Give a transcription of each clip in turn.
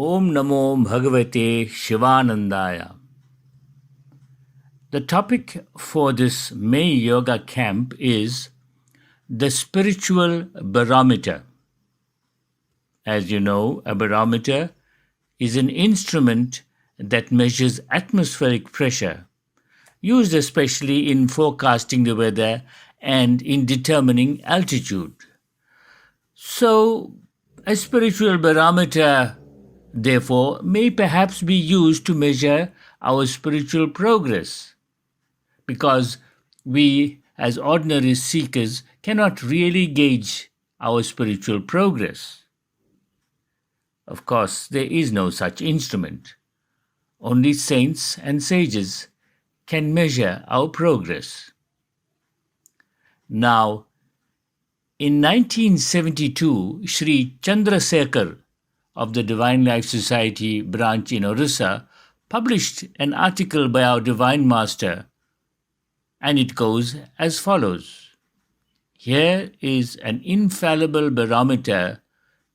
Om Namo Bhagavate Shivanandaya. The topic for this May Yoga camp is the spiritual barometer. As you know, a barometer is an instrument that measures atmospheric pressure, used especially in forecasting the weather and in determining altitude. So, a spiritual barometer, therefore, may perhaps be used to measure our spiritual progress, because we, as ordinary seekers, cannot really gauge our spiritual progress. Of course, there is no such instrument. Only saints and sages can measure our progress. Now, in 1972, Sri Chandrasekhar of the Divine Life Society branch in Orissa published an article by our Divine Master, and it goes as follows. Here is an infallible barometer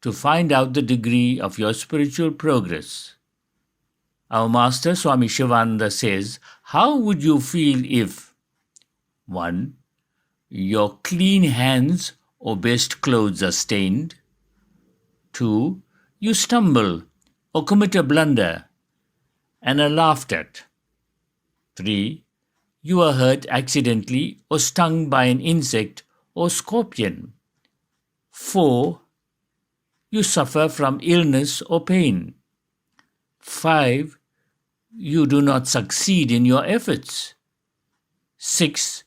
to find out the degree of your spiritual progress. Our Master Swami Shivananda says, how would you feel if 1. Your clean hands or best clothes are stained. 2. You stumble or commit a blunder and are laughed at. 3. You are hurt accidentally or stung by an insect or scorpion. 4. You suffer from illness or pain. 5. You do not succeed in your efforts. 6.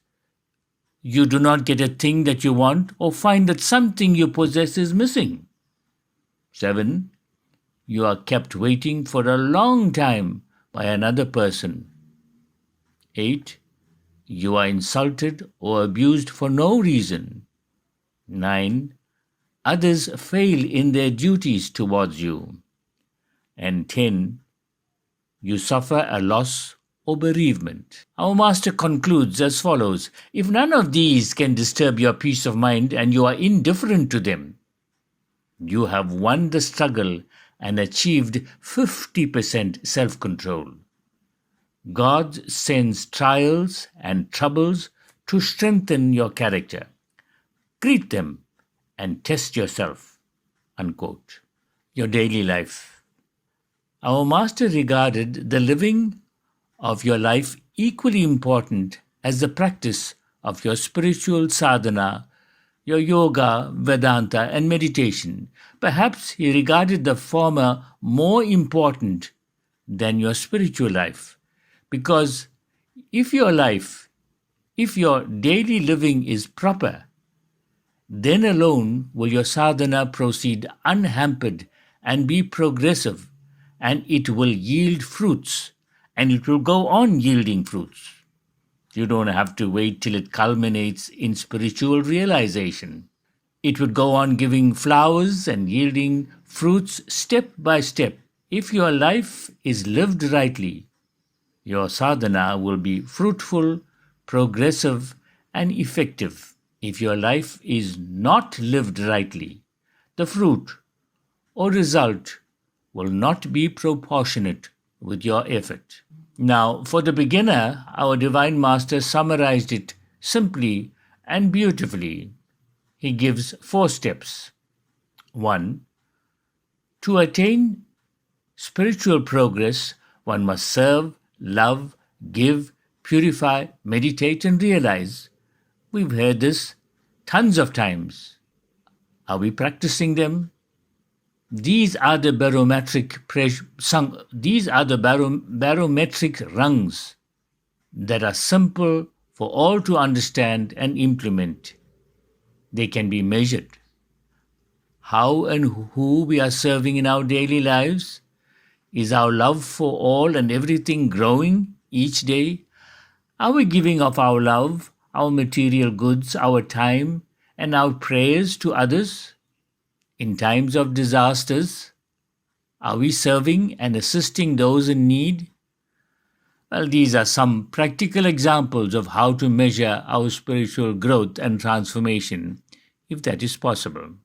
You do not get a thing that you want or find that something you possess is missing. 7. You are kept waiting for a long time by another person. 8. You are insulted or abused for no reason. 9. Others fail in their duties towards you. And 10. You suffer a loss or bereavement. Our Master concludes as follows. If none of these can disturb your peace of mind and you are indifferent to them, you have won the struggle and achieved 50% self-control. God sends trials and troubles to strengthen your character. Greet them and test yourself. Unquote. Your daily life. Our Master regarded the living of your life equally important as the practice of your spiritual sadhana, your yoga, Vedanta, and meditation. Perhaps he regarded the former more important than your spiritual life, because if your daily living is proper, then alone will your sadhana proceed unhampered and be progressive, and it will yield fruits, and it will go on yielding fruits. You don't have to wait till it culminates in spiritual realization. It would go on giving flowers and yielding fruits step by step. If your life is lived rightly, your sadhana will be fruitful, progressive, and effective. If your life is not lived rightly, the fruit or result will not be proportionate with your effort. Now, for the beginner, our Divine Master summarized it simply and beautifully. He gives 4 steps. 1. To attain spiritual progress, one must serve, love, give, purify, meditate, and realize. We've heard this tons of times. Are we practicing them? These are the barometric rungs that are simple for all to understand and implement. They can be measured. How and who we are serving in our daily lives? Is our love for all and everything growing each day? Are we giving of our love, our material goods, our time, and our prayers to others? In times of disasters, are we serving and assisting those in need? Well, these are some practical examples of how to measure our spiritual growth and transformation, if that is possible.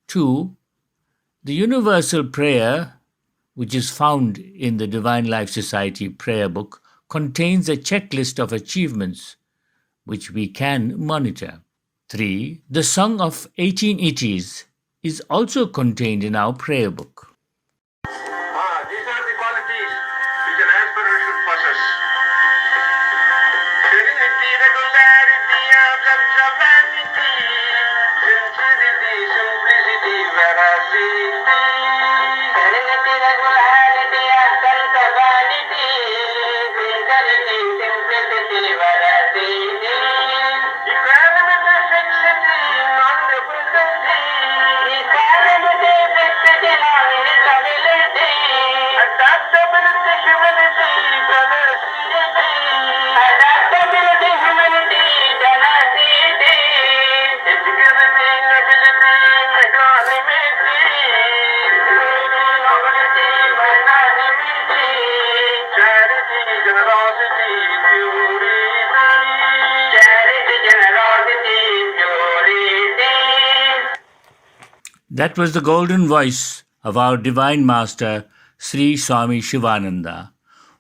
2. The universal prayer which is found in the Divine Life Society prayer book, contains a checklist of achievements which we can monitor. 3. The Song of 1880s is also contained in our prayer book. These are the qualities which an aspirant should possess. Serenity, regularity, observanity, sincerity, simplicity, veracity. Serenity, regularity, observanity, sincerity, simplicity, veracity. Equanimity, fixity, non-repulsivity. Equanimity, fixity, non-irritability. Adaptability, humility, tenacity. Adaptability, humility, tenacity. Integrity, nobility, magnanimity. Nobility, magnanimity. Charity, generosity, purity. Charity, generosity, purity. That was the golden voice of our Divine Master, Sri Swami Shivananda,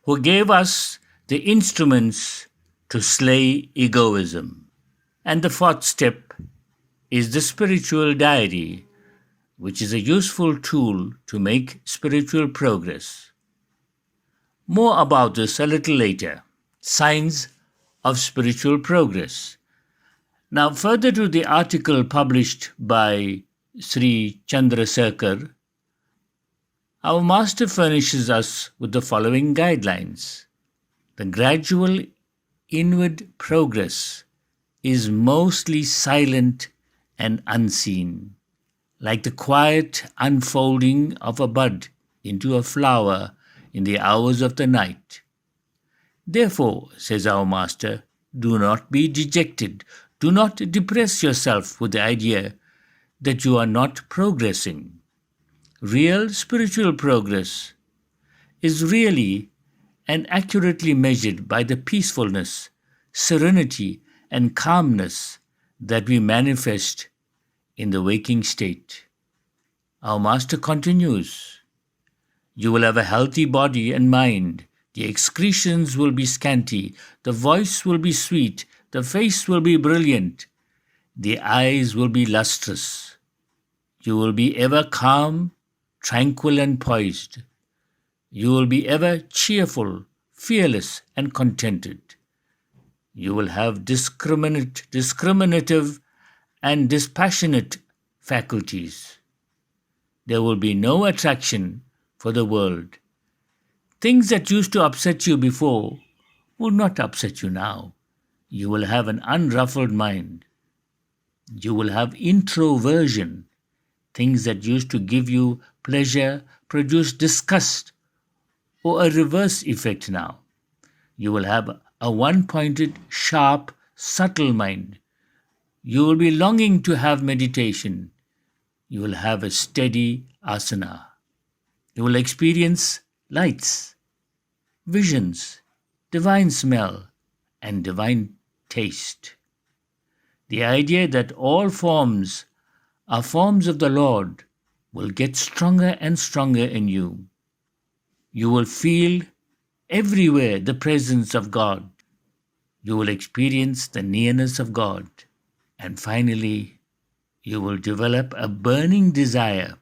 who gave us the instruments to slay egoism. And the fourth step is the spiritual diary, which is a useful tool to make spiritual progress. More about this a little later. Signs of spiritual progress. Now, further to the article published by Sri Chandrasekhar, our Master furnishes us with the following guidelines. The gradual inward progress is mostly silent and unseen, like the quiet unfolding of a bud into a flower in the hours of the night. Therefore, says our Master, do not be dejected. Do not depress yourself with the idea that you are not progressing. Real spiritual progress is really and accurately measured by the peacefulness, serenity, and calmness that we manifest in the waking state. Our Master continues, you will have a healthy body and mind. The excretions will be scanty. The voice will be sweet. The face will be brilliant. The eyes will be lustrous. You will be ever calm, tranquil, and poised. You will be ever cheerful, fearless, and contented. You will have discriminative and dispassionate faculties. There will be no attraction for the world. Things that used to upset you before will not upset you now. You will have an unruffled mind. You will have introversion. Things that used to give you pleasure produce disgust or a reverse effect now. You will have a one-pointed, sharp, subtle mind. You will be longing to have meditation. You will have a steady asana. You will experience lights, visions, divine smell, and divine taste. The idea that all forms are forms of the Lord will get stronger and stronger in you. You will feel everywhere the presence of God. You will experience the nearness of God. And finally, you will develop a burning desire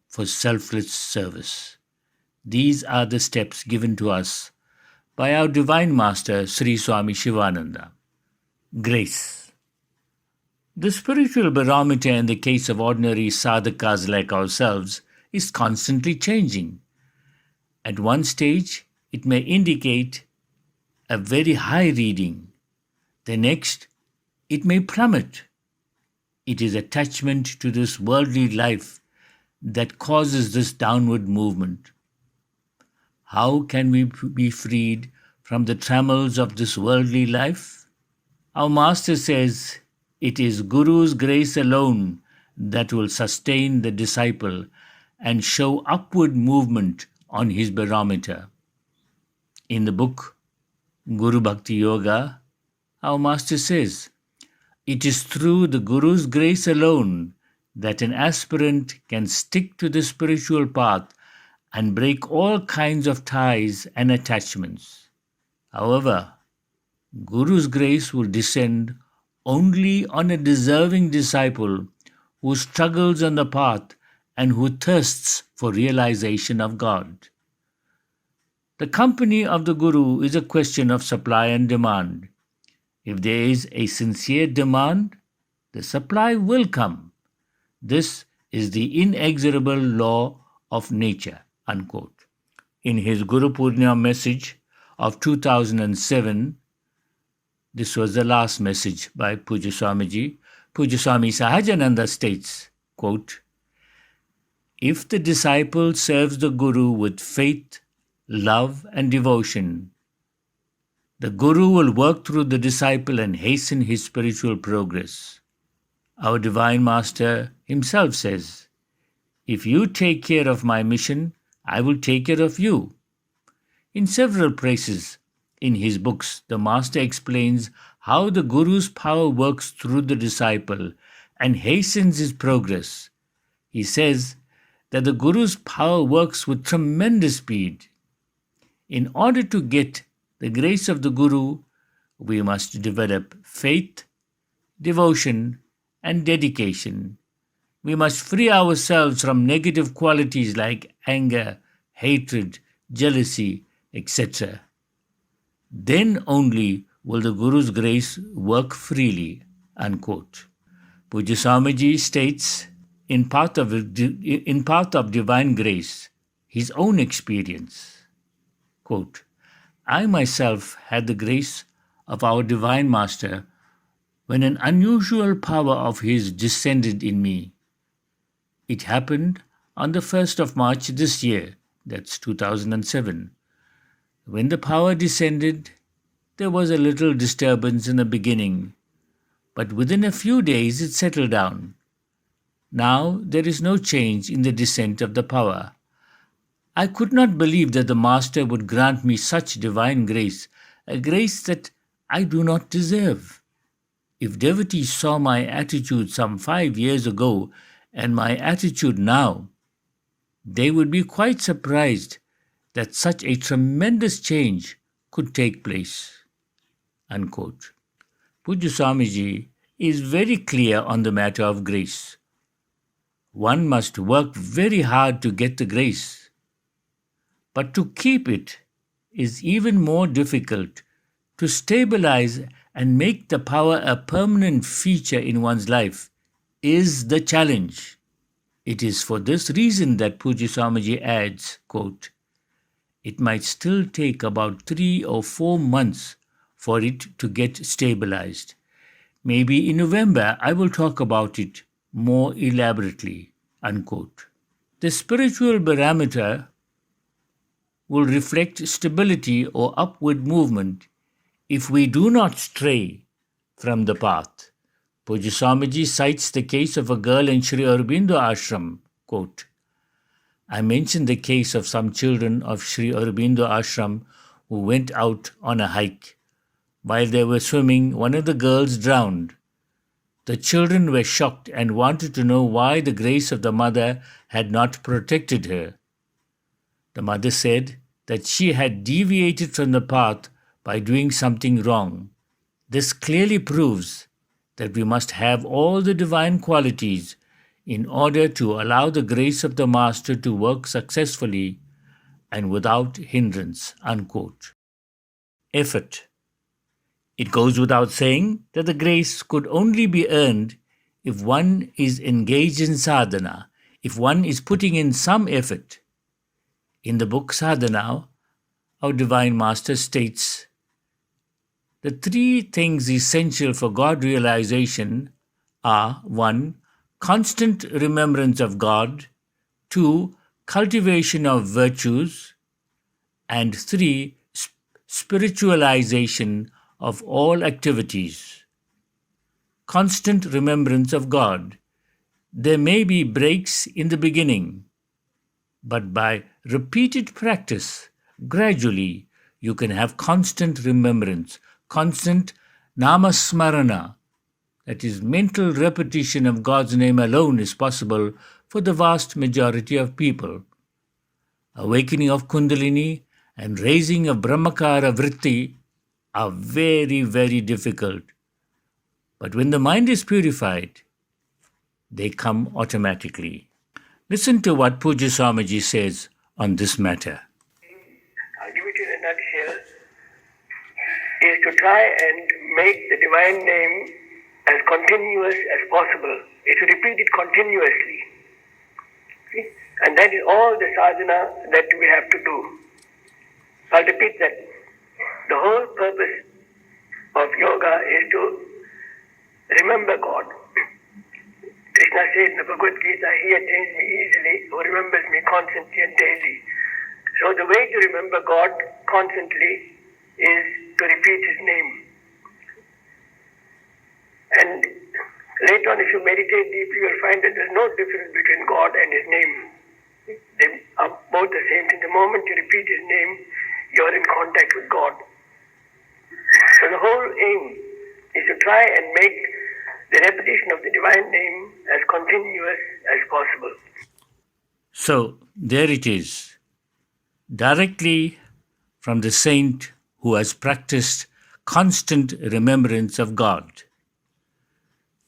for selfless service. These are the steps given to us by our Divine Master, Sri Swami Shivananda. Grace. The spiritual barometer in the case of ordinary sadhakas like ourselves is constantly changing. At one stage, it may indicate a very high reading. The next, it may plummet. It is attachment to this worldly life that causes this downward movement. How can we be freed from the trammels of this worldly life? Our Master says, it is Guru's grace alone that will sustain the disciple and show upward movement on his barometer. In the book Guru Bhakti Yoga, our Master says, it is through the Guru's grace alone that an aspirant can stick to the spiritual path and break all kinds of ties and attachments. However, Guru's grace will descend only on a deserving disciple who struggles on the path and who thirsts for realization of God. The company of the Guru is a question of supply and demand. If there is a sincere demand, the supply will come. This is the inexorable law of nature. Unquote. In his Guru Purnima message of 2007, this was the last message by Pujya Swamiji. Pujya Swami Sahajananda states, quote, if the disciple serves the Guru with faith, love and devotion, the Guru will work through the disciple and hasten his spiritual progress. Our Divine Master himself says, if you take care of my mission, I will take care of you. In several places in his books, the Master explains how the Guru's power works through the disciple and hastens his progress. He says that the Guru's power works with tremendous speed. In order to get the grace of the Guru, we must develop faith, devotion, and dedication. We must free ourselves from negative qualities like anger, hatred, jealousy, etc. Then only will the Guru's grace work freely. Unquote. Pujya Swamiji states in Path of Divine Grace his own experience. Quote, I myself had the grace of our Divine Master when an unusual power of his descended in me. It happened on the 1st of March this year, that's 2007. When the power descended, there was a little disturbance in the beginning, but within a few days it settled down. Now there is no change in the descent of the power. I could not believe that the Master would grant me such divine grace, a grace that I do not deserve. If devotees saw my attitude some 5 years ago and my attitude now, they would be quite surprised that such a tremendous change could take place. Unquote. Pujya Swamiji is very clear on the matter of grace. One must work very hard to get the grace, but to keep it is even more difficult. To stabilize and make the power a permanent feature in one's life is the challenge. It is for this reason that Pujya Swamiji adds, quote, it might still take about 3 or 4 months for it to get stabilized. Maybe in November I will talk about it more elaborately. Unquote. The spiritual barometer will reflect stability or upward movement if we do not stray from the path. Pujya Swamiji cites the case of a girl in Sri Aurobindo ashram. Quote, I mentioned the case of some children of Sri Aurobindo ashram who went out on a hike. While they were swimming, one of the girls drowned. The children were shocked and wanted to know why the grace of the mother had not protected her. The mother said that she had deviated from the path by doing something wrong. This clearly proves that we must have all the divine qualities in order to allow the grace of the Master to work successfully and without hindrance. Unquote. Effort. It goes without saying that the grace could only be earned if one is engaged in sadhana, if one is putting in some effort. In the book Sadhana, our Divine Master states, the 3 things essential for God realization are 1. Constant remembrance of God, 2. Cultivation of virtues, and 3. Spiritualization of all activities. Constant remembrance of God. There may be breaks in the beginning, but by repeated practice, gradually, you can have constant remembrance, constant namasmarana, that is, mental repetition of God's name alone is possible for the vast majority of people. awakening of Kundalini, and raising of Brahmakara Vritti are very, very difficult. But when the mind is purified, they come automatically. Listen to what Pujya Swamiji says on this matter. I'll give it in a nutshell, is to try and make the divine name as continuous as possible. Is to repeat it continuously. See? And that is all the sadhana that we have to do. I'll repeat that. The whole purpose of yoga is to remember God. Krishna says in the Bhagavad Gita, He attains me easily, who remembers me constantly and daily. So the way to remember God constantly is to repeat His name. And later on, if you meditate deeply, you'll find that there's no difference between God and His name. They are both the same thing. The moment you repeat His name, you're in contact with God. So the whole aim is to try and make the repetition of the divine name as continuous as possible. So there it is, directly from the saint who has practiced constant remembrance of God.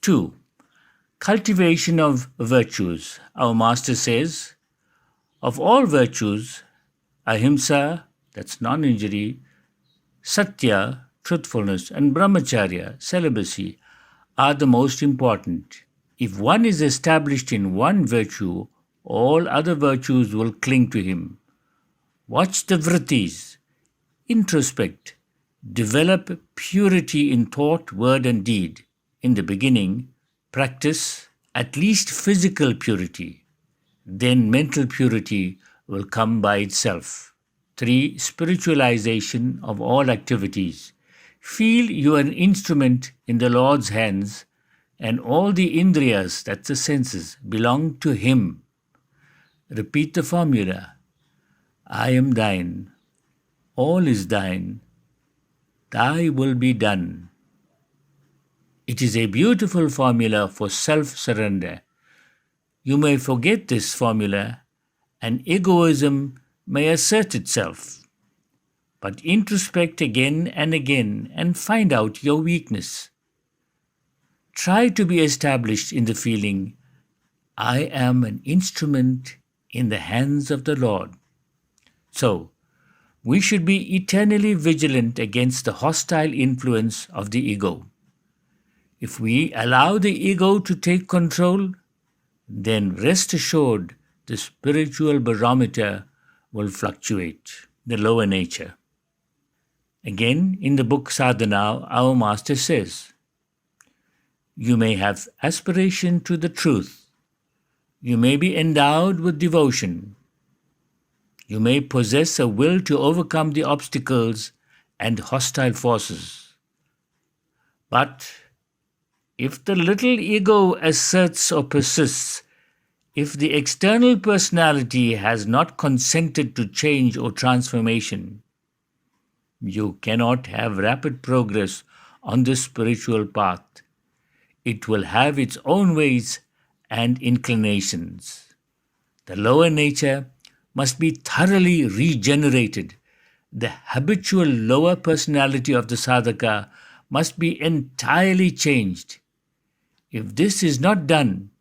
2. Cultivation of virtues. Our master says, of all virtues, ahimsa, that's non-injury, satya, truthfulness, and brahmacharya, celibacy, are the most important. If one is established in one virtue, all other virtues will cling to him. Watch the vrittis, introspect, develop purity in thought, word, and deed. In the beginning, practice at least physical purity. Then mental purity will come by itself. 3. Spiritualization of all activities. Feel you are an instrument in the Lord's hands, and all the indriyas, that's the senses, belong to Him. Repeat the formula. I am thine. All is thine. Thy will be done. It is a beautiful formula for self-surrender. You may forget this formula, and egoism may assert itself. But introspect again and find out your weakness. Try to be established in the feeling, I am an instrument in the hands of the Lord. So, we should be eternally vigilant against the hostile influence of the ego. If we allow the ego to take control, then rest assured the spiritual barometer will fluctuate, the lower nature. Again, in the book Sadhana, our master says, you may have aspiration to the truth. You may be endowed with devotion. You may possess a will to overcome the obstacles and hostile forces. But if the little ego asserts or persists, if the external personality has not consented to change or transformation, you cannot have rapid progress on this spiritual path. It will have its own ways and inclinations. The lower nature must be thoroughly regenerated. The habitual lower personality of the sadhaka must be entirely changed. If this is not done,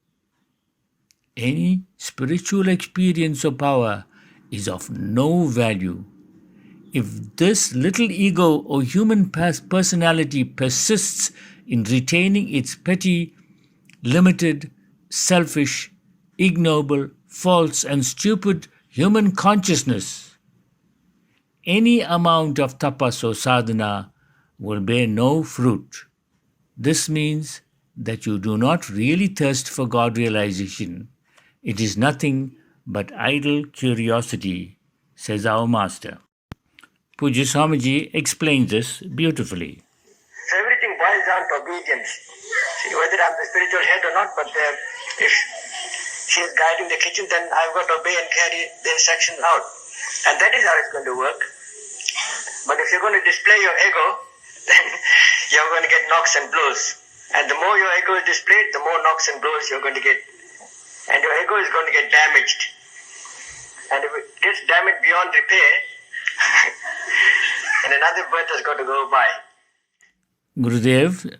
any spiritual experience or power is of no value. If this little ego or human personality persists in retaining its petty, limited, selfish, ignoble, false, and stupid human consciousness, any amount of tapas or sadhana will bear no fruit. This means that you do not really thirst for God realization. It is nothing but idle curiosity, says our master. Pujya Swamiji explains this beautifully. So everything boils down to obedience. See, whether I'm the spiritual head or not, but if she is guiding the kitchen, then I've got to obey and carry the instructions out. And that is how it's going to work. But if you're going to display your ego, then you're going to get knocks and blows. And the more your ego is displayed, the more knocks and blows you're going to get. And your ego is going to get damaged. And if it gets damaged beyond repair, then another birth has got to go by. Gurudev,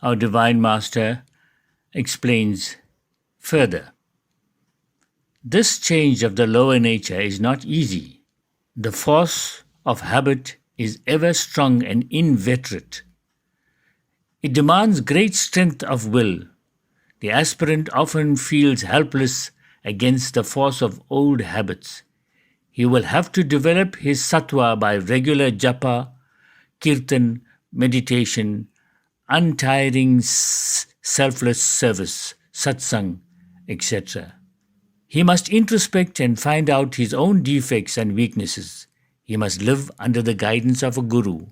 our Divine Master, explains further. This change of the lower nature is not easy. The force of habit is ever strong and inveterate. It demands great strength of will. The aspirant often feels helpless against the force of old habits. He will have to develop his sattva by regular japa, kirtan, meditation, untiring selfless service, satsang, etc. He must introspect and find out his own defects and weaknesses. He must live under the guidance of a guru.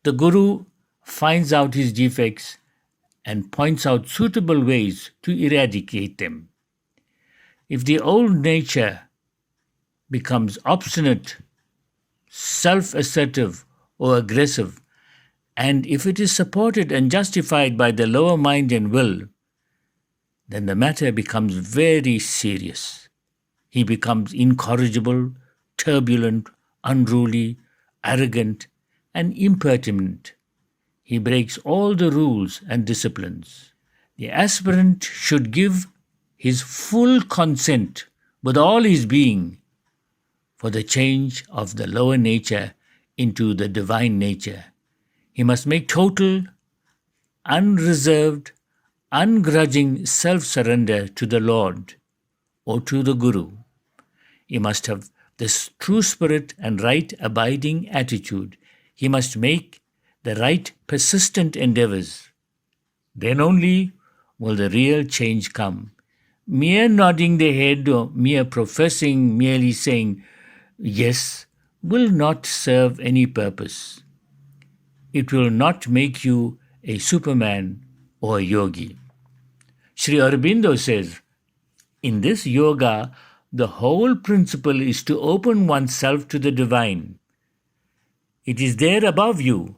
The guru finds out his defects and points out suitable ways to eradicate them. If the old nature becomes obstinate, self-assertive, or aggressive, and if it is supported and justified by the lower mind and will, then the matter becomes very serious. He becomes incorrigible, turbulent, unruly, arrogant, and impertinent. He breaks all the rules and disciplines. The aspirant should give his full consent with all his being for the change of the lower nature into the divine nature. He must make total, unreserved, ungrudging self-surrender to the Lord or to the Guru. He must have this true spirit and right abiding attitude. He must make the right persistent endeavors. Then only will the real change come. Mere nodding the head or mere professing, merely saying yes, will not serve any purpose. It will not make you a superman or a yogi. Sri Aurobindo says, in this yoga, the whole principle is to open oneself to the divine. It is there above you,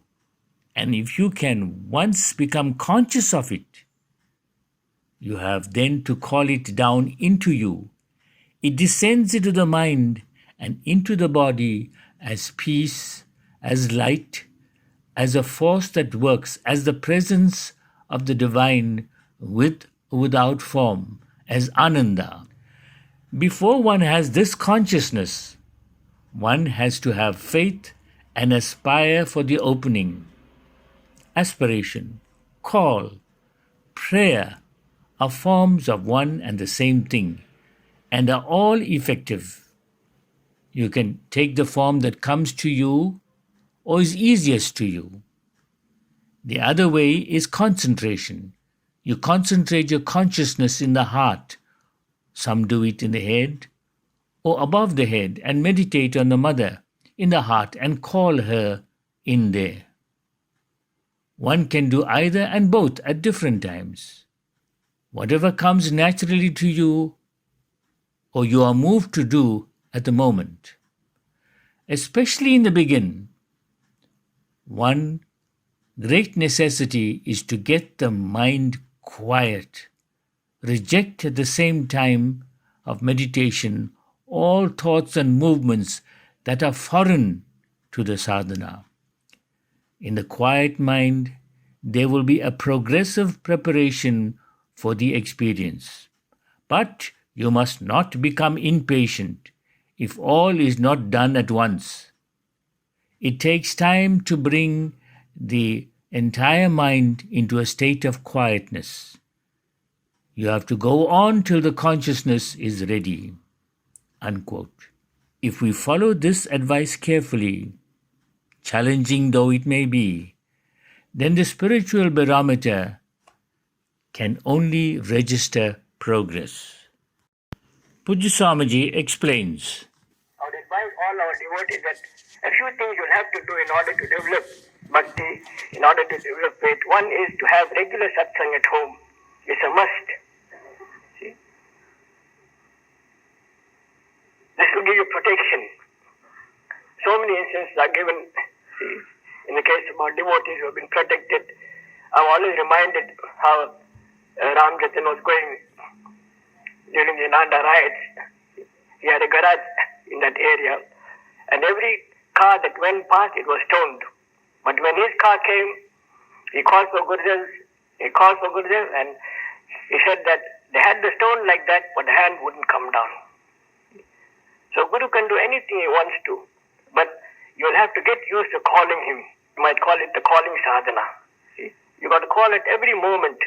and if you can once become conscious of it, you have then to call it down into you. It descends into the mind and into the body as peace, as light, as a force that works, as the presence of the divine with or without form, as Ananda. Before one has this consciousness, one has to have faith and aspire for the opening. Aspiration, call, prayer are forms of one and the same thing and are all effective. You can take the form that comes to you or is easiest to you. The other way is concentration. You concentrate your consciousness in the heart. Some do it in the head or above the head and meditate on the mother in the heart and call her in there. One can do either and both at different times. Whatever comes naturally to you or you are moved to do at the moment. Especially in the beginning, one great necessity is to get the mind quiet. Reject at the same time of meditation all thoughts and movements that are foreign to the sadhana. In the quiet mind, there will be a progressive preparation for the experience. But you must not become impatient if all is not done at once. It takes time to bring the entire mind into a state of quietness. You have to go on till the consciousness is ready." Unquote. If we follow this advice carefully, challenging though it may be, then the spiritual barometer can only register progress. Pujya Swamiji explains. I would advise all our devotees that a few things you'll have to do in order to develop bhakti, in order to develop faith. One is to have regular satsang at home. It's a must. See? This will give you protection. So many instances are given, see, in the case of our devotees who have been protected. I'm always reminded how Ram Jatan was going during the Nanda riots. He had a garage in that area, and every car that went past it was stoned. But when his car came, he called for Gurudev, and he said that they had the stone like that, but the hand wouldn't come down. So Guru can do anything he wants to, but you'll have to get used to calling him. You might call it the calling sadhana. See, you got to call at every moment.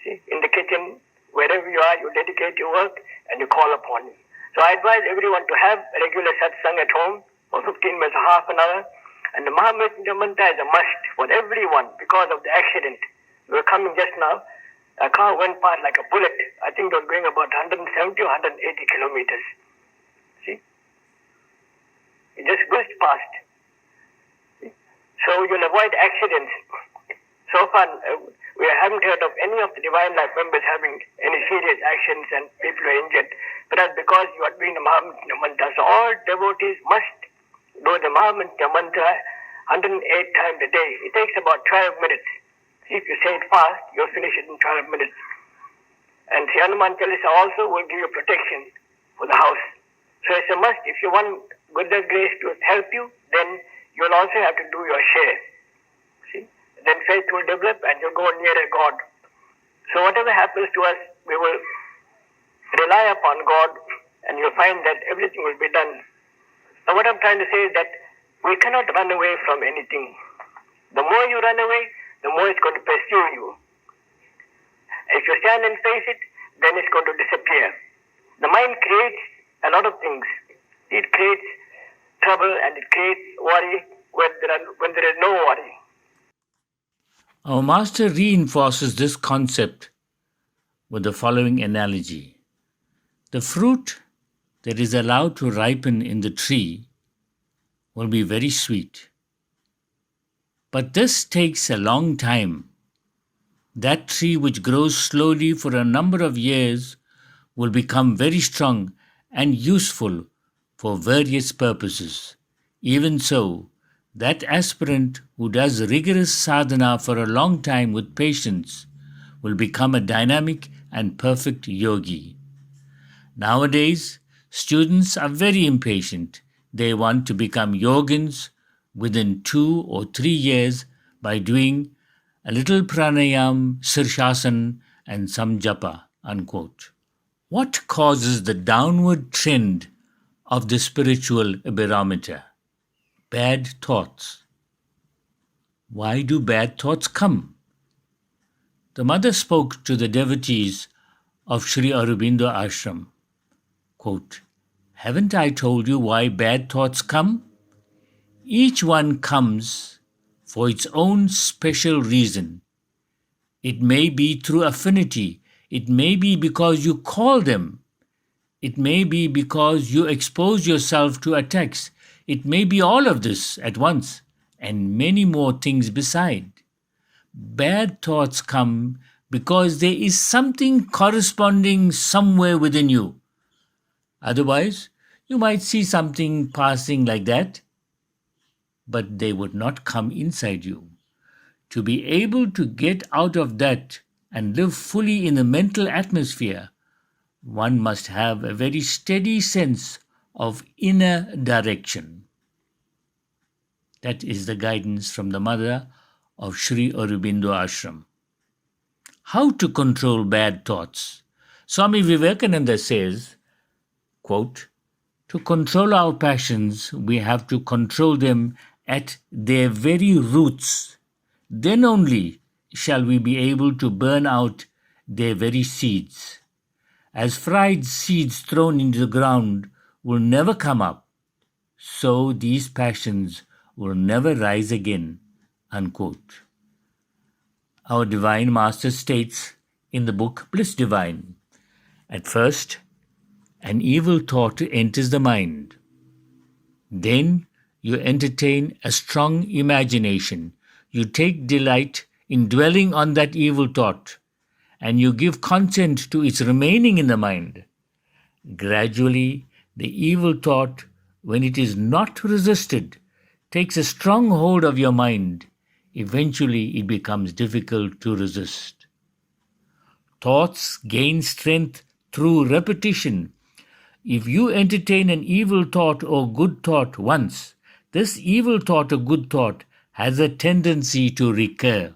See, in the kitchen, wherever you are, you dedicate your work and you call upon him. So I advise everyone to have a regular satsang at home for 15 minutes, half an hour. And the Mahamrita mantra is a must for everyone because of the accident. We were coming just now. A car went past like a bullet. I think it was going about 170 or 180 kilometers. See? It just burst past. See? So you'll avoid accidents. So far, we haven't heard of any of the Divine Life members having any serious actions and people are injured. But that's because you are doing the Mahamrita mantra. So all devotees must do the Mahamrita mantra 108 times a day. It takes about 12 minutes. If you say it fast, you'll finish it in 12 minutes. And Sri Hanuman Chalisa also will give you protection for the house. So it's a must. If you want Buddha's grace to help you, then you'll also have to do your share. See? Then faith will develop and you'll go nearer God. So whatever happens to us, we will rely upon God and you'll find that everything will be done. Now what I'm trying to say is that we cannot run away from anything. The more you run away, the more it's going to pursue you. If you stand and face it, then it's going to disappear. The mind creates a lot of things. It creates trouble and it creates worry when there is no worry. Our master reinforces this concept with the following analogy. The fruit that is allowed to ripen in the tree will be very sweet. But this takes a long time. That tree which grows slowly for a number of years will become very strong and useful for various purposes. Even so, that aspirant who does rigorous sadhana for a long time with patience will become a dynamic and perfect yogi. Nowadays, students are very impatient. They want to become yogins within 2 or 3 years by doing a little pranayam, sirshasan, and some japa, unquote. What causes the downward trend of the spiritual barometer? Bad thoughts. Why do bad thoughts come? The mother spoke to the devotees of Sri Aurobindo Ashram. Quote, "Haven't I told you why bad thoughts come? Each one comes for its own special reason. It may be through affinity. It may be because you call them. It may be because you expose yourself to attacks. It may be all of this at once, and many more things beside. Bad thoughts come because there is something corresponding somewhere within you. Otherwise, you might see something passing like that, but they would not come inside you. To be able to get out of that and live fully in the mental atmosphere, one must have a very steady sense of inner direction." That is the guidance from the mother of Sri Aurobindo Ashram. How to control bad thoughts? Swami Vivekananda says, quote, "To control our passions, we have to control them at their very roots. Then only shall we be able to burn out their very seeds. As fried seeds thrown into the ground will never come up, so these passions will never rise again." Unquote. Our Divine Master states in the book Bliss Divine, at first, an evil thought enters the mind. Then you entertain a strong imagination. You take delight in dwelling on that evil thought, and you give consent to its remaining in the mind. Gradually, the evil thought, when it is not resisted, takes a strong hold of your mind. Eventually, it becomes difficult to resist. Thoughts gain strength through repetition. If you entertain an evil thought or good thought once, this evil thought or good thought has a tendency to recur.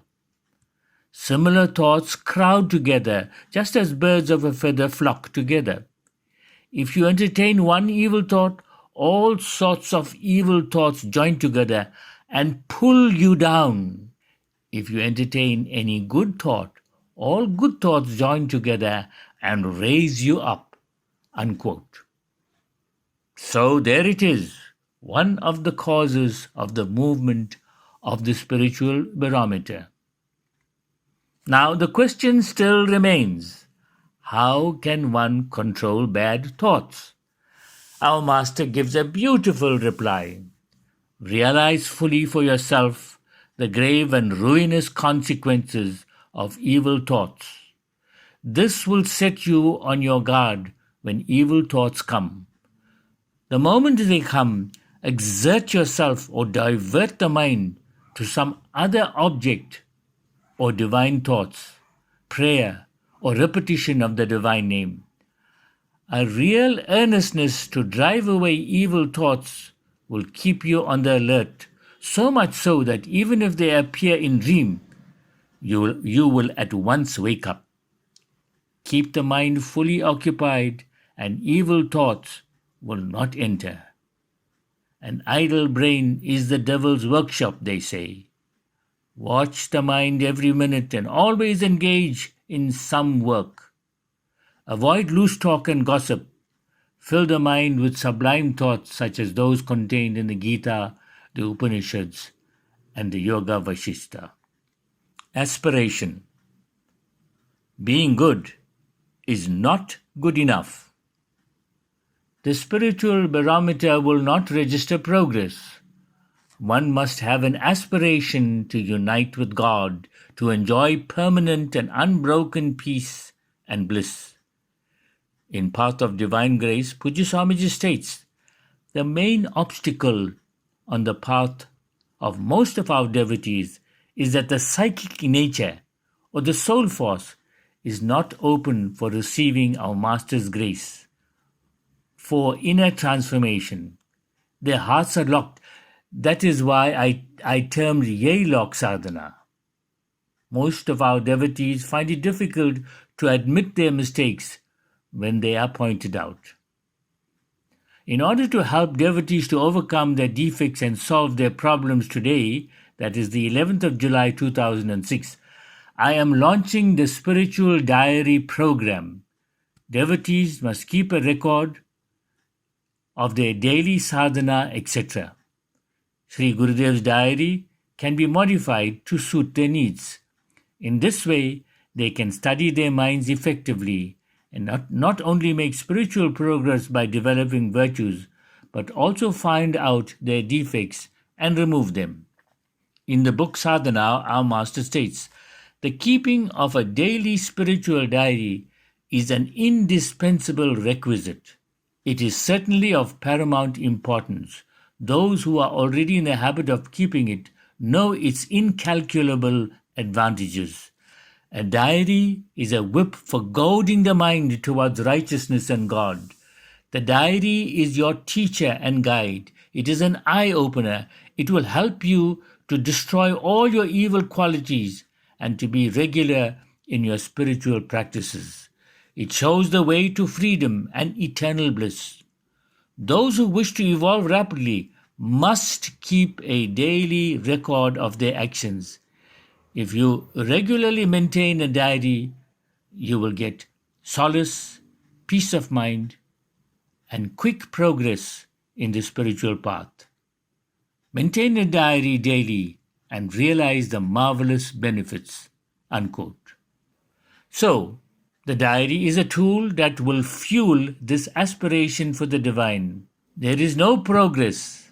Similar thoughts crowd together, just as birds of a feather flock together. If you entertain one evil thought, all sorts of evil thoughts join together and pull you down. If you entertain any good thought, all good thoughts join together and raise you up. Unquote. So there it is, one of the causes of the movement of the spiritual barometer. Now the question still remains, how can one control bad thoughts? Our master gives a beautiful reply. Realize fully for yourself the grave and ruinous consequences of evil thoughts. This will set you on your guard when evil thoughts come. The moment they come, exert yourself or divert the mind to some other object or divine thoughts, prayer, or repetition of the divine name. A real earnestness to drive away evil thoughts will keep you on the alert, so much so that even if they appear in dream, you will at once wake up. Keep the mind fully occupied and evil thoughts will not enter. An idle brain is the devil's workshop, they say. Watch the mind every minute and always engage in some work. Avoid loose talk and gossip. Fill the mind with sublime thoughts such as those contained in the Gita, the Upanishads, and the Yoga Vasishtha. Aspiration. Being good is not good enough. The spiritual barometer will not register progress. One must have an aspiration to unite with God, to enjoy permanent and unbroken peace and bliss. In Path of Divine Grace, Pujya Swamiji states, the main obstacle on the path of most of our devotees is that the psychic nature or the soul force is not open for receiving our Master's grace, for inner transformation. Their hearts are locked. That is why I termed Yay Lock Sadhana. Most of our devotees find it difficult to admit their mistakes when they are pointed out. In order to help devotees to overcome their defects and solve their problems today, that is the 11th of July 2006, I am launching the Spiritual Diary program. Devotees must keep a record of their daily sadhana, etc. Sri Gurudev's diary can be modified to suit their needs. In this way, they can study their minds effectively and not only make spiritual progress by developing virtues, but also find out their defects and remove them. In the book Sadhana, our Master states, the keeping of a daily spiritual diary is an indispensable requisite. It is certainly of paramount importance. Those who are already in the habit of keeping it know its incalculable advantages. A diary is a whip for goading the mind towards righteousness and God. The diary is your teacher and guide. It is an eye-opener. It will help you to destroy all your evil qualities and to be regular in your spiritual practices. It shows the way to freedom and eternal bliss. Those who wish to evolve rapidly must keep a daily record of their actions. If you regularly maintain a diary, you will get solace, peace of mind, and quick progress in the spiritual path. Maintain a diary daily and realize the marvelous benefits. Unquote. So, the diary is a tool that will fuel this aspiration for the divine. There is no progress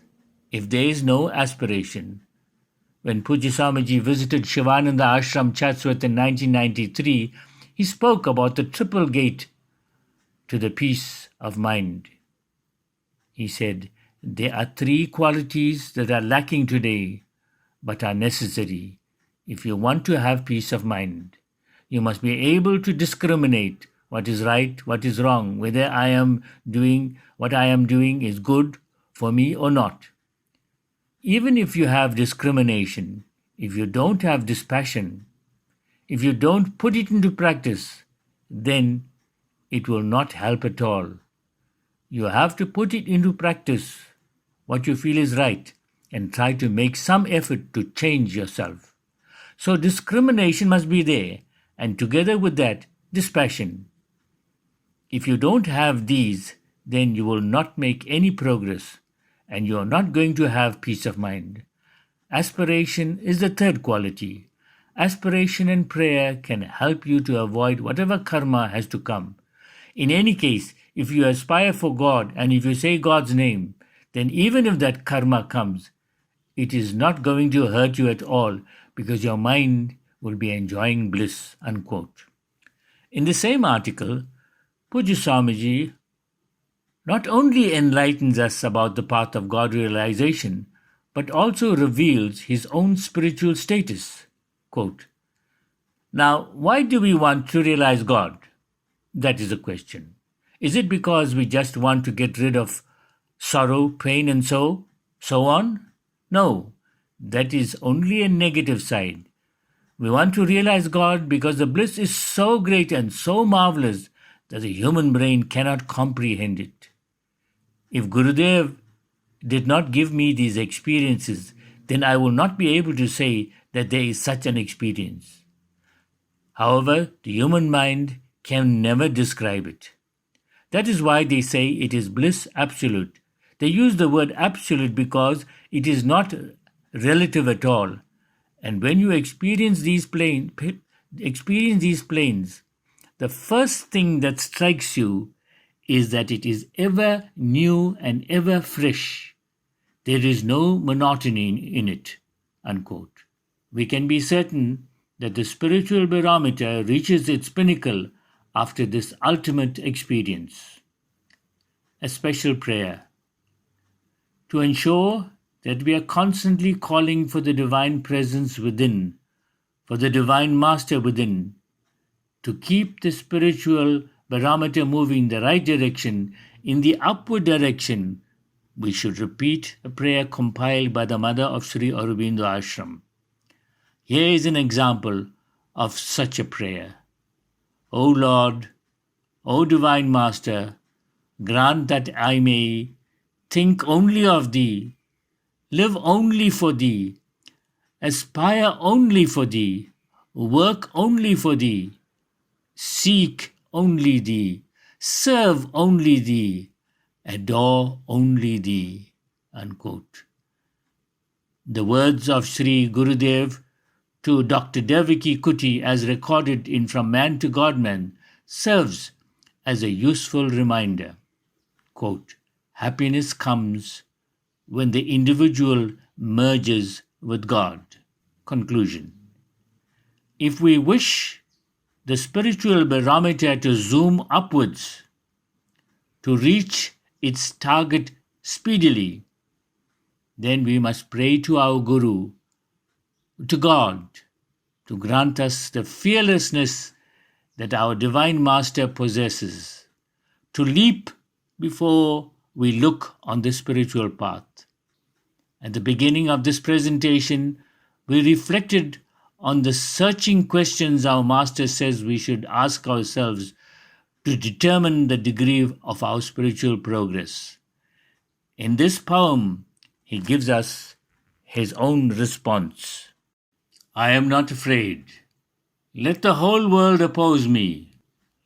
if there is no aspiration. When Pujya Swamiji visited Shivananda Ashram Chatsworth in 1993, he spoke about the triple gate to the peace of mind. He said, there are three qualities that are lacking today, but are necessary if you want to have peace of mind. You must be able to discriminate what is right, what is wrong, whether what I am doing is good for me or not. Even if you have discrimination, if you don't have dispassion, if you don't put it into practice, then it will not help at all. You have to put it into practice, what you feel is right, and try to make some effort to change yourself. So discrimination must be there, and together with that, dispassion. If you don't have these, then you will not make any progress, and you are not going to have peace of mind. Aspiration is the third quality. Aspiration and prayer can help you to avoid whatever karma has to come. In any case, if you aspire for God and if you say God's name, then even if that karma comes, it is not going to hurt you at all because your mind will be enjoying bliss. Unquote. In the same article, Pujya Swamiji not only enlightens us about the path of God realization, but also reveals his own spiritual status. Quote, now, why do we want to realize God? That is the question. Is it because we just want to get rid of sorrow, pain, and so on? No, that is only a negative side. We want to realize God because the bliss is so great and so marvelous that the human brain cannot comprehend it. If Gurudev did not give me these experiences, then I will not be able to say that there is such an experience. However, the human mind can never describe it. That is why they say it is bliss absolute. They use the word absolute because it is not relative at all. And when you experience these planes, the first thing that strikes you is that it is ever new and ever fresh. There is no monotony in it. Unquote. We can be certain that the spiritual barometer reaches its pinnacle after this ultimate experience. A special prayer. To ensure that we are constantly calling for the divine presence within, for the divine master within, to keep the spiritual barometer moving the right direction, in the upward direction, we should repeat a prayer compiled by the mother of Sri Aurobindo Ashram. Here is an example of such a prayer. O Lord, O Divine Master, grant that I may think only of Thee, live only for Thee, aspire only for Thee, work only for Thee, seek only Thee, serve only Thee, adore only Thee. Unquote. The words of Sri Gurudev to Dr. Devaki Kuti as recorded in From Man to God-Man serves as a useful reminder. Quote, happiness comes when the individual merges with God. Conclusion. If we wish the spiritual barometer to zoom upwards, to reach its target speedily, then we must pray to our Guru, to God, to grant us the fearlessness that our Divine Master possesses, to leap before we look on the spiritual path. At the beginning of this presentation, we reflected on the searching questions our Master says we should ask ourselves to determine the degree of our spiritual progress. In this poem, he gives us his own response. I am not afraid. Let the whole world oppose me.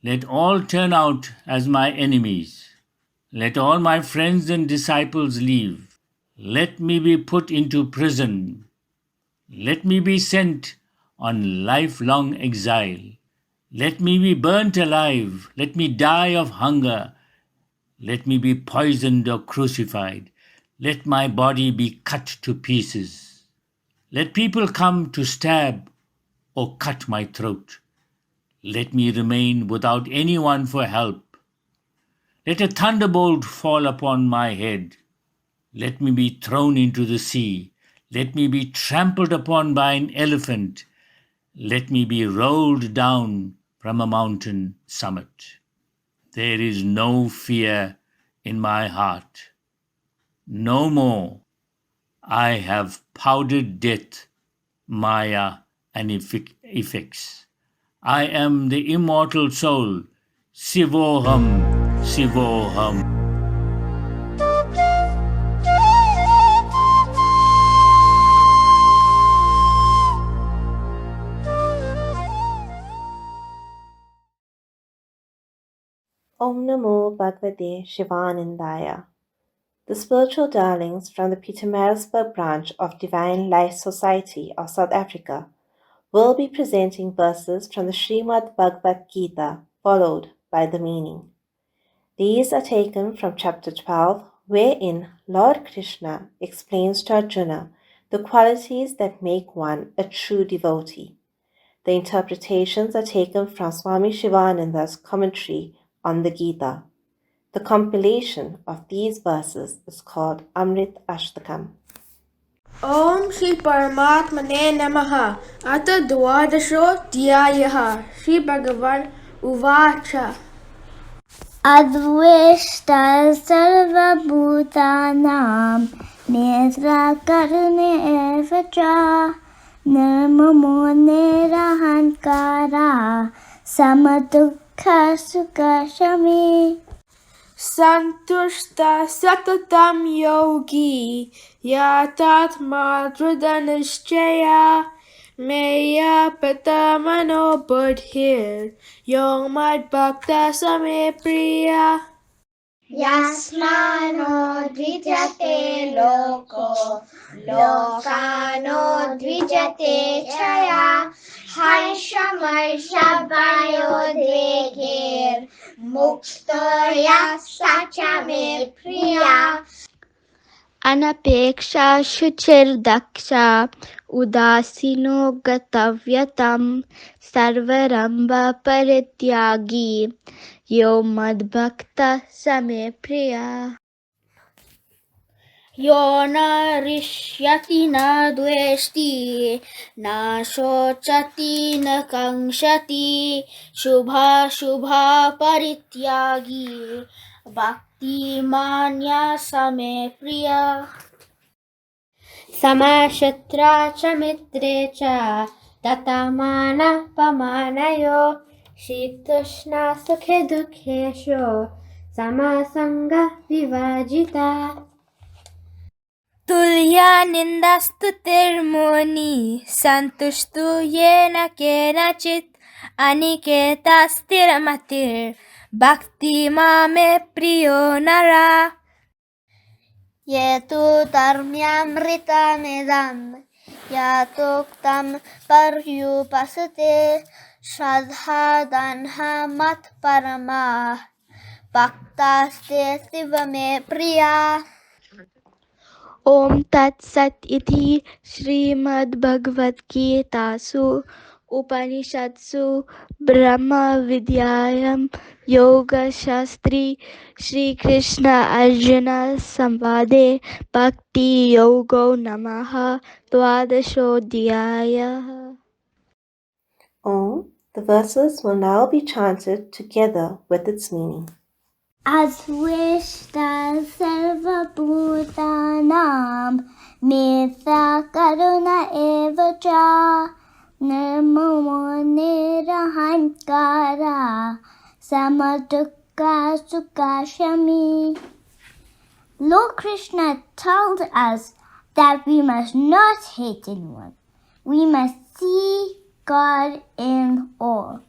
Let all turn out as my enemies. Let all my friends and disciples leave. Let me be put into prison. Let me be sent on lifelong exile. Let me be burnt alive. Let me die of hunger. Let me be poisoned or crucified. Let my body be cut to pieces. Let people come to stab or cut my throat. Let me remain without anyone for help. Let a thunderbolt fall upon my head. Let me be thrown into the sea. Let me be trampled upon by an elephant. Let me be rolled down from a mountain summit. There is no fear in my heart. No more. I have powdered death, Maya, and effects. I am the immortal soul. Sivoham, Sivoham. Om Namo Bhagavate Shivanandaya. The spiritual darlings from the Pietermaritzburg branch of Divine Life Society of South Africa will be presenting verses from the Srimad Bhagavad Gita, followed by the meaning. These are taken from chapter 12, wherein Lord Krishna explains to Arjuna the qualities that make one a true devotee. The interpretations are taken from Swami Shivananda's commentary on the Gita. The compilation of these verses is called Amrit Ashtakam. Om Shri Paramatmane Namaha. Ata Dwadasho Dhyayaha. Shri Bhagavan Uvacha. Advishta sarvabhutanam nitra karune evacha nirmamo nirahankara samadukha sukashami. Santushta Satatam Yogi Yatatma Dridhanishchaya Meya Patamano Buddhir Yomad Bhakta Same Priya. Yasmano dvijate loko lokano dvijate chaya harshamarshabhayo dvegir muktoya sachame priya. Anapeksha shuchirdaksha udasino gatavyatam sarvaramba parityagi yo madbhakta same priya. Yo na rishyati na dveshti na shochati na kangshati shubha shubha parityagi bhakti manya same priya. Samashatra cha mitre cha tatamana pamanayo shitushna sukhe dukhesho samasanga vivajita. Tulya nindastu tirmoni santushtu yena kenachit aniketastiramati bhakti mame priyo nara. Yetu dharmyamritamidam yatuktam paryupasate shraddha danha mat parama bhaktaste sivame priya. Om Tat Sat Iti Srimad Bhagavad Gitasu Upanishatsu Brahma Vidyayam Yoga Shastri Shri Krishna Arjuna Samvade Bhakti Yogo Namaha Dwadashodhyaya. Om. The verses will now be chanted together with its meaning. Advishta sarvabhutanam mitra karuna evacha nirmamo nirahankara samadukha sukashami. Lord Krishna told us that we must not hate anyone. We must see God in all.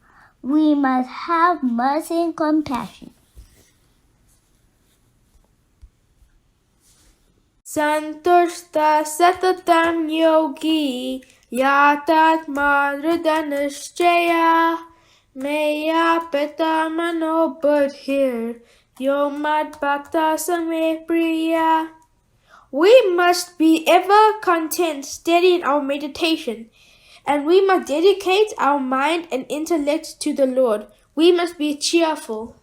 We must have mercy and compassion. Santushta Satatam Yogi Yatatma Dridhanishchaya Meya Pitamano Buddhir Yomad Bhakta Same Priya. We must be ever content, steady in our meditation, and we must dedicate our mind and intellect to the Lord. We must be cheerful.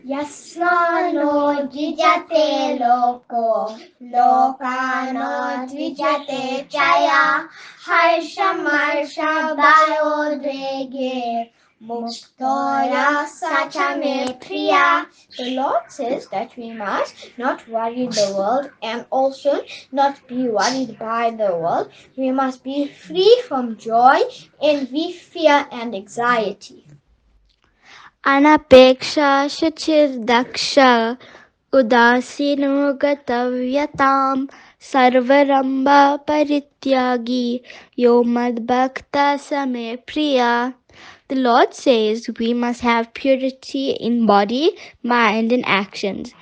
Yasmano dvijate loko lokano dvijate chaya harshamarshabhayo dvegir Muktora Sachame Priya. The Lord says that we must not worry the world and also not be worried by the world. We must be free from joy, envy, fear, and anxiety. Anapeksha Shachirdaksha Udasino Gatavyatam Sarvaramba Parityagi Yomad Bhakta Same Priya. The Lord says we must have purity in body, mind, and actions.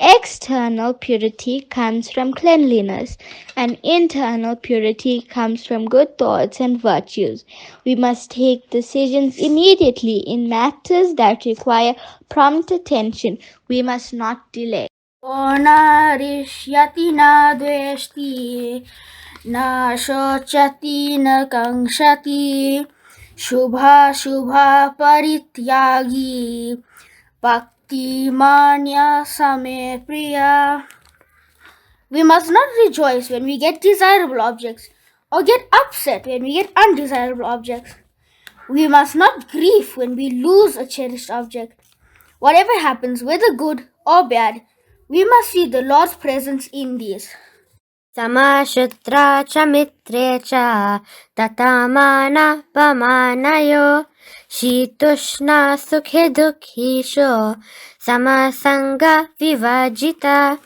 External purity comes from cleanliness, and internal purity comes from good thoughts and virtues. We must take decisions immediately in matters that require prompt attention. We must not delay. Onarishyati na dveshti, na shochati na kangshati, shubha shubha parityagi, bhakti manya same priya. We must not rejoice when we get desirable objects or get upset when we get undesirable objects. We must not grieve when we lose a cherished object. Whatever happens, whether good or bad, we must see the Lord's presence in these. Samashutra cha mitre cha tatamana pamanayo shitushna sukhe dukhisho samasanga vivajita.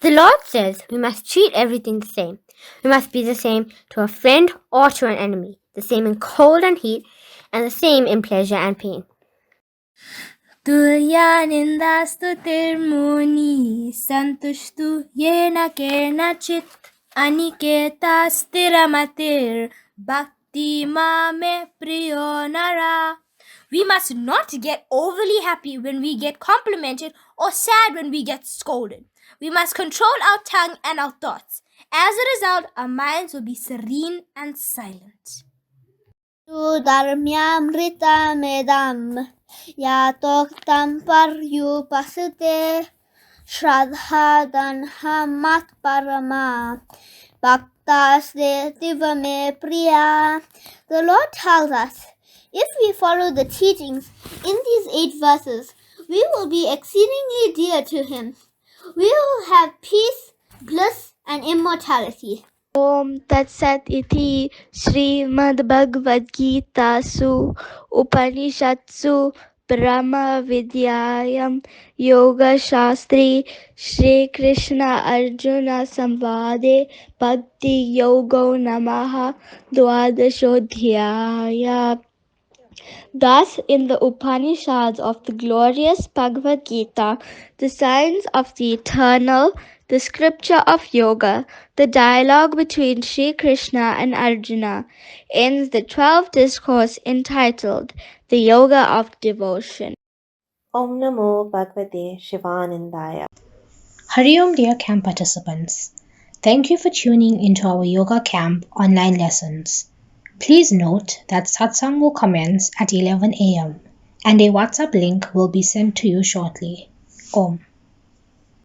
The Lord says we must treat everything the same. We must be the same to a friend or to an enemy, the same in cold and heat, and the same in pleasure and pain. Tulyanindastu tirmuni santushtu yena kenachit aniketa stiramatir bhakti mame priyonara. We must not get overly happy when we get complimented or sad when we get scolded. We must control our tongue and our thoughts. As a result, our minds will be serene and silent. Dharmyamrita medam yatoktam paryupasate shraddha danhamat parama bhaktasde divame priya. The Lord tells us, if we follow the teachings in these 8 verses, we will be exceedingly dear to Him. We will have peace, bliss, and immortality. Om Tat Sat Iti Srimad Bhagavad Gita Su Upanishatsu Brahma Vidyayam Yoga Shastri Shri Krishna Arjuna Samvade Bhakti Yogo Namaha Dwadashodhyaya. Thus, in the Upanishads of the glorious Bhagavad Gita, the science of the eternal, the scripture of yoga, the dialogue between Sri Krishna and Arjuna, ends the 12th discourse entitled The Yoga of Devotion. Om Namo Bhagavate Shivanandaya. Hari Om, dear camp participants. Thank you for tuning into our yoga camp online lessons. Please note that satsang will commence at 11 a.m. and a WhatsApp link will be sent to you shortly. Om.